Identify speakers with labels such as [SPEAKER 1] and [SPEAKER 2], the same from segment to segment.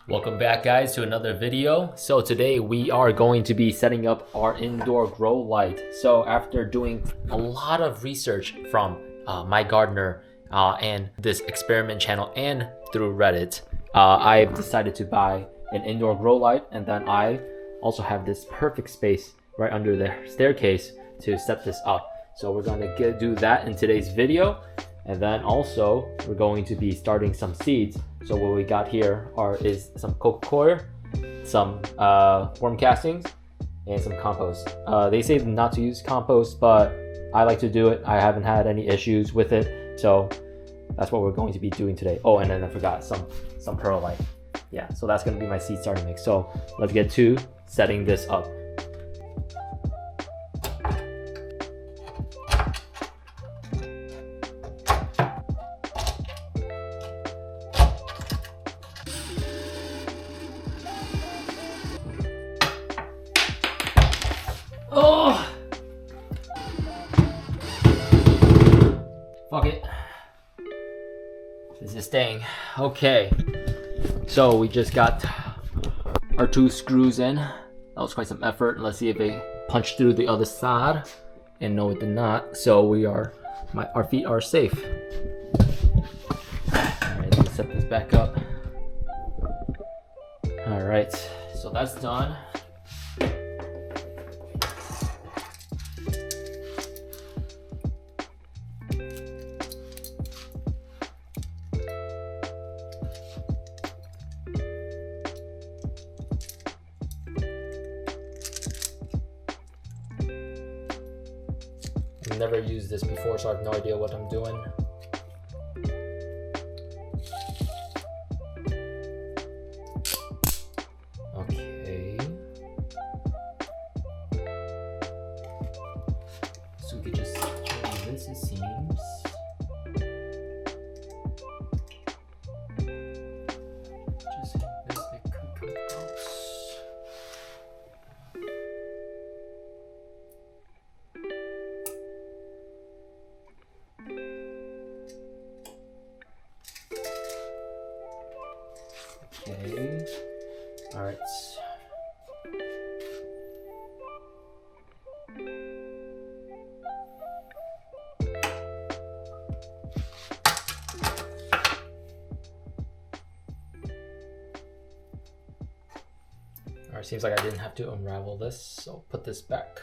[SPEAKER 1] Welcome back, guys, to another video. So today we are going to be setting up our indoor grow light. So after doing a lot of research from My Gardener and this experiment channel and through Reddit, I've decided to buy an indoor grow light, and then I also have this perfect space right under the staircase to set this up. So we're going to do that in today's video. And then also we're going to be starting some seeds. So what we got here is some coco coir, some worm castings, and some compost. They say not to use compost, but I like to do it. I haven't had any issues with it, so that's what we're going to be doing today. Oh, and then I forgot some perlite. Yeah, so that's going to be my seed starting mix. So let's get to setting this up. Oh! Fuck it. This is staying. Okay. So we just got our 2 screws in. That was quite some effort. Let's see if they punch through the other side. And no, it did not. So our feet are safe. Alright, let's set this back up. Alright, so that's done. I've never used this before, so I have no idea what I'm doing. Okay. So we could just change this, it seems. Just have this, it could come out. Okay. All right. All right, seems like I didn't have to unravel this, so put this back.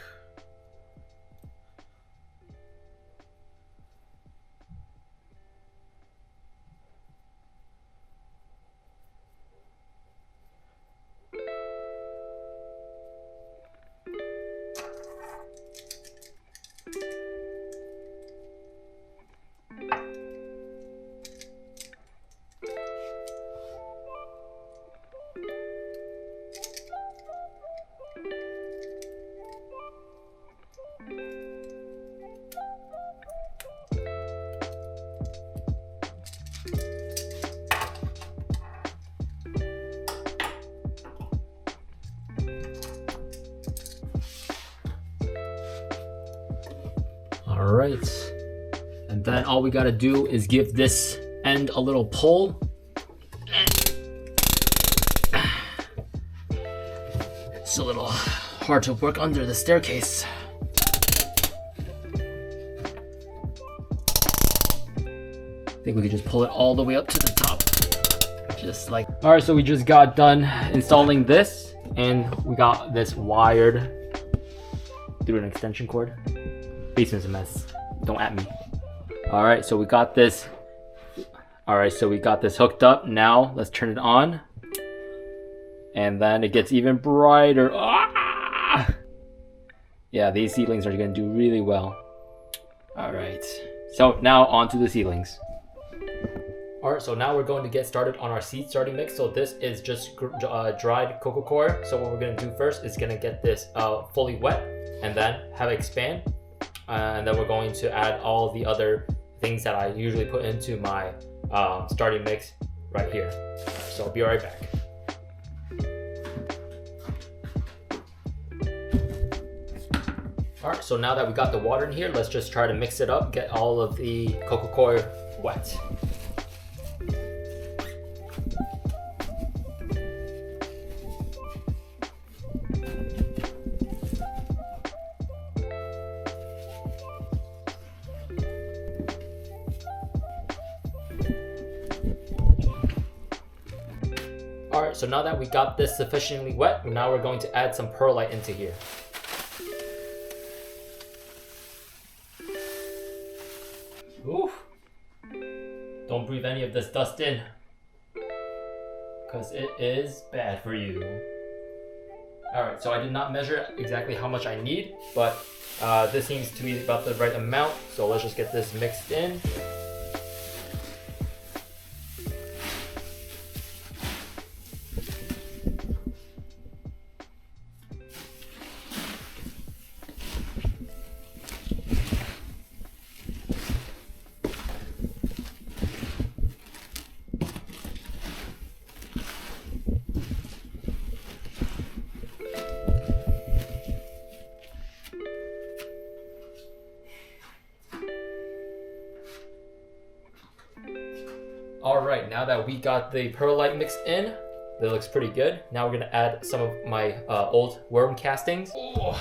[SPEAKER 1] All right, and then all we gotta do is give this end a little pull. It's a little hard to work under the staircase. I think we could just pull it all the way up to the top, just like. All right, so we just got done installing this, and we got this wired through an extension cord. Basement's a mess. Don't at me. All right, so we got this. All right, so we got this hooked up. Now let's turn it on, and then it gets even brighter. Ah! Yeah, these seedlings are gonna do really well. All right, so now on to the seedlings. All right, so now we're going to get started on our seed starting mix. So this is just dried coco coir. So what we're gonna do first is gonna get this fully wet, and then have it expand. And then we're going to add all the other things that I usually put into my starting mix right here. So I'll be right back. All right, so now that we got the water in here, let's just try to mix it up, get all of the coco coir wet. Alright, so now that we got this sufficiently wet, now we're going to add some perlite into here. Oof. Don't breathe any of this dust in, because it is bad for you. Alright, so I did not measure exactly how much I need, but this seems to be about the right amount, so let's just get this mixed in. Alright, now that we got the perlite mixed in, that looks pretty good. Now we're gonna add some of my old worm castings. Oh.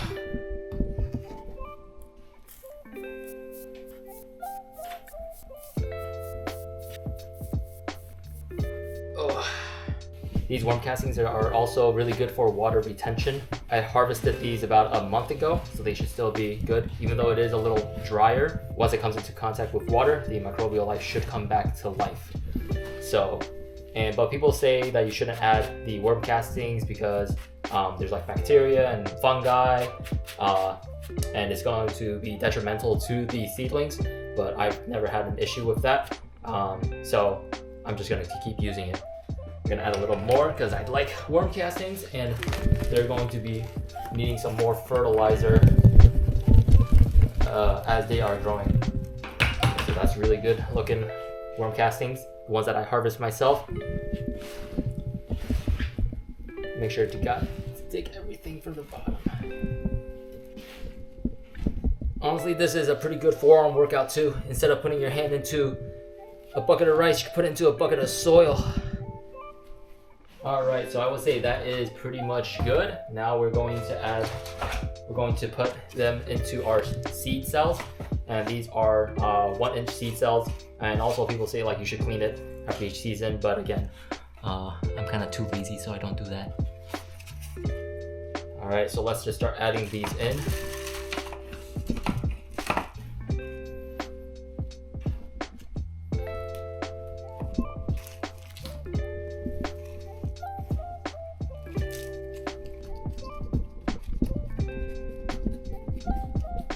[SPEAKER 1] These worm castings are also really good for water retention. I harvested these about a month ago, so they should still be good. Even though it is a little drier, once it comes into contact with water, the microbial life should come back to life. So, but people say that you shouldn't add the worm castings because there's like bacteria and fungi, and it's going to be detrimental to the seedlings, but I've never had an issue with that. So I'm just gonna keep using it. I'm gonna add a little more because I like worm castings and they're going to be needing some more fertilizer as they are growing. So that's really good looking worm castings, the ones that I harvest myself. Make sure to take everything from the bottom. Honestly, this is a pretty good forearm workout too. Instead of putting your hand into a bucket of rice, you can put it into a bucket of soil. Alright, so I would say that is pretty much good. Now we're going to put them into our seed cells. And these are 1-inch seed cells. And also people say like you should clean it after each season, but again, I'm kind of too lazy, so I don't do that. Alright, so let's just start adding these in.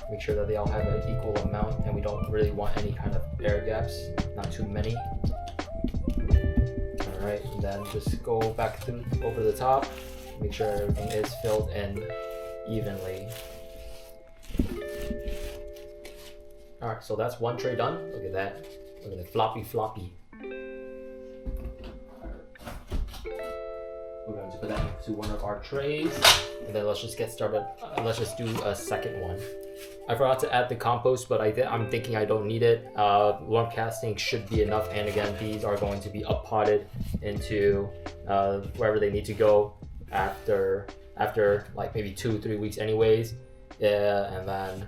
[SPEAKER 1] Make sure that they all have an equal amount, and we don't really want any kind of air gaps, not too many. Alright, and then just go back through over the top, make sure everything is filled in evenly. Alright, so that's one tray done. Look at that. Look at the floppy. We're going to put that into one of our trays, and then let's just get started. Let's just do a second one. I forgot to add the compost, but I'm thinking I don't need it. Worm casting should be enough, and again, these are going to be up-potted into wherever they need to go after like maybe 2-3 weeks anyways. And then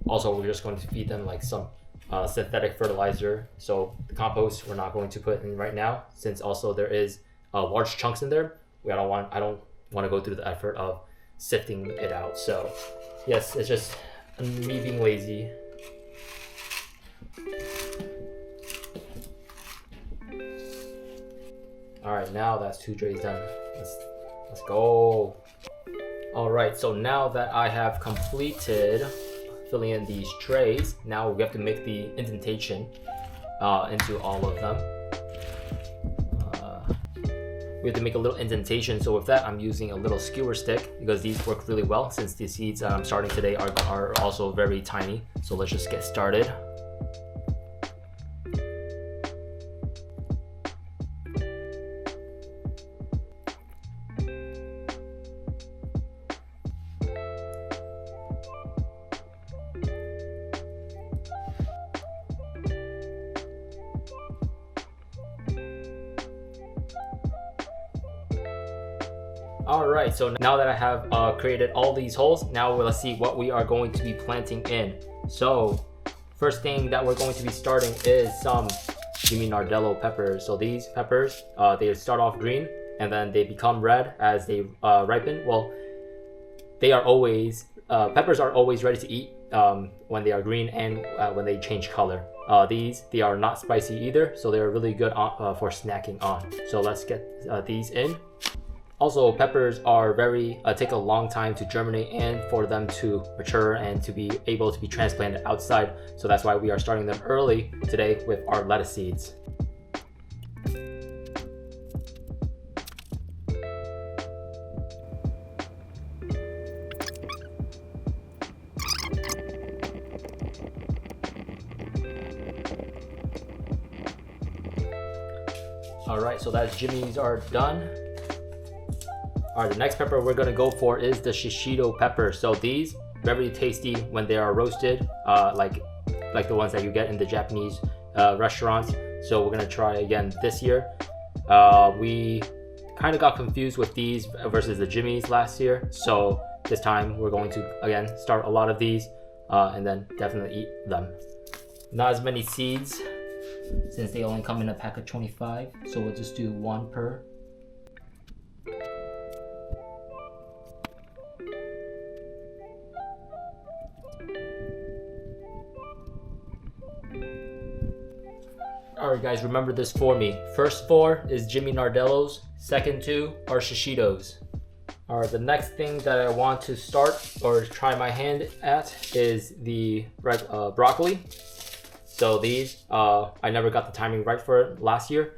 [SPEAKER 1] also we're just going to feed them like some synthetic fertilizer. So the compost we're not going to put in right now, since also there is large chunks in there. I don't want to go through the effort of sifting it out. So yes, it's just me being lazy. Alright, now that's 2 trays done. Let's go. Alright, so now that I have completed filling in these trays, now we have to make the indentation into all of them. We have to make a little indentation, so with that I'm using a little skewer stick because these work really well since the seeds that I'm starting today are also very tiny. So let's just get started. Alright, so now that I have created all these holes, now let's see what we are going to be planting in. So, first thing that we're going to be starting is some Jimmy Nardello peppers. So these peppers, they start off green and then they become red as they ripen. Well, they are always peppers are always ready to eat when they are green and when they change color. They are not spicy either, so they're really good for snacking on. So let's get these in. Also, peppers are take a long time to germinate and for them to mature and to be able to be transplanted outside. So that's why we are starting them early today with our lettuce seeds. Alright, so that's Jimmy's are done. Alright, the next pepper we're gonna go for is the shishito pepper. So these, very tasty when they are roasted, like the ones that you get in the Japanese restaurants. So we're gonna try again this year. We kind of got confused with these versus the Jimmy's last year. So this time we're going to, again, start a lot of these and then definitely eat them. Not as many seeds, since they only come in a pack of 25, so we'll just do 1 per. Alright guys, remember this for me. First 4 is Jimmy Nardello's, second 2 are Shishitos. Alright, the next thing that I want to start or try my hand at is the broccoli. So these, I never got the timing right for it last year.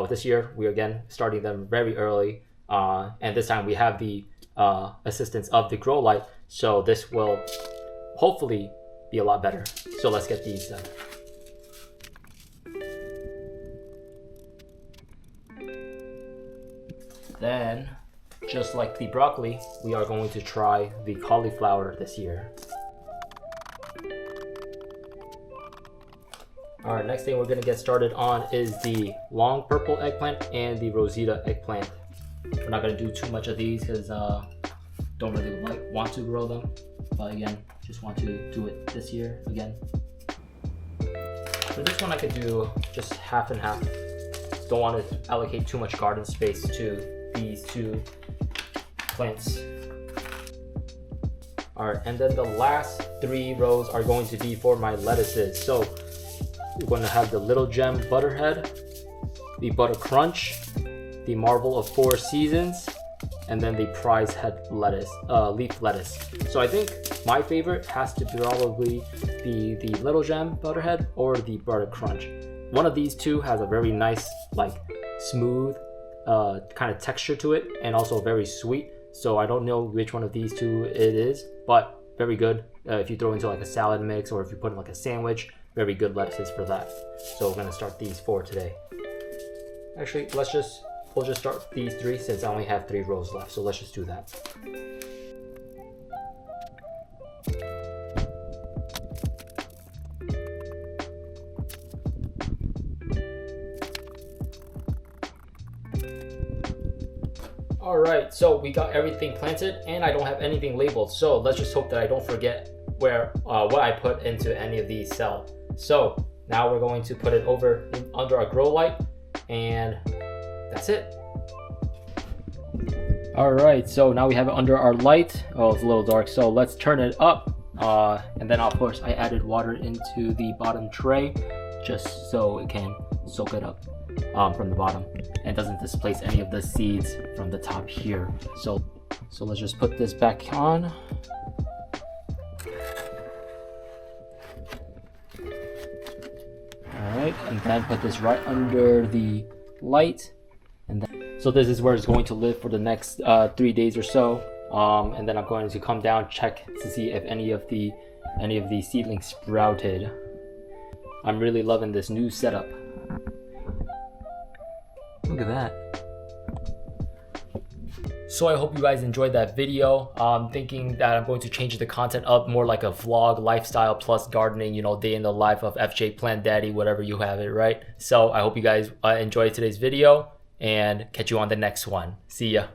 [SPEAKER 1] This year, we're again starting them very early. And this time we have the assistance of the grow light. So this will hopefully be a lot better. So let's get these done. Then, just like the broccoli, we are going to try the cauliflower this year. Alright, next thing we're going to get started on is the long purple eggplant and the Rosita eggplant. We're not going to do too much of these because don't really want to grow them. But again, just want to do it this year again. For this one I could do just half and half. Don't want to allocate too much garden space to these 2 plants. Alright, and then the last 3 rows are going to be for my lettuces. So we're going to have the Little Gem Butterhead, the Butter Crunch, the Marvel of 4 Seasons, and then the Prize Head lettuce, leaf lettuce. So I think my favorite has to probably be the Little Gem Butterhead or the Butter Crunch. One of these 2 has a very nice, like, smooth kind of texture to it, and also very sweet. So I don't know which one of these 2 it is, but very good if you throw into like a salad mix or if you put in like a sandwich. Very good lettuces for that. So we're gonna start these 4 today. Actually, we'll just start these 3 since I only have 3 rows left. So let's just do that. Alright, so we got everything planted and I don't have anything labeled. So let's just hope that I don't forget what I put into any of these cells. So now we're going to put it under our grow light, and that's it. Alright, so now we have it under our light. Oh, it's a little dark, so let's turn it up. And then of course I added water into the bottom tray just so it can soak it up from the bottom and doesn't displace any of the seeds from the top here. So let's just put this back on. Alright, and then put this right under the light. And then, so this is where it's going to live for the next 3 days or so. And then I'm going to come down, check to see if any of the seedlings sprouted. I'm really loving this new setup. Look at that. So I hope you guys enjoyed that video. I'm thinking that I'm going to change the content up more like a vlog, lifestyle plus gardening, you know, day in the life of FJ Plant Daddy, whatever you have it, right? So I hope you guys enjoyed today's video and catch you on the next one. See ya.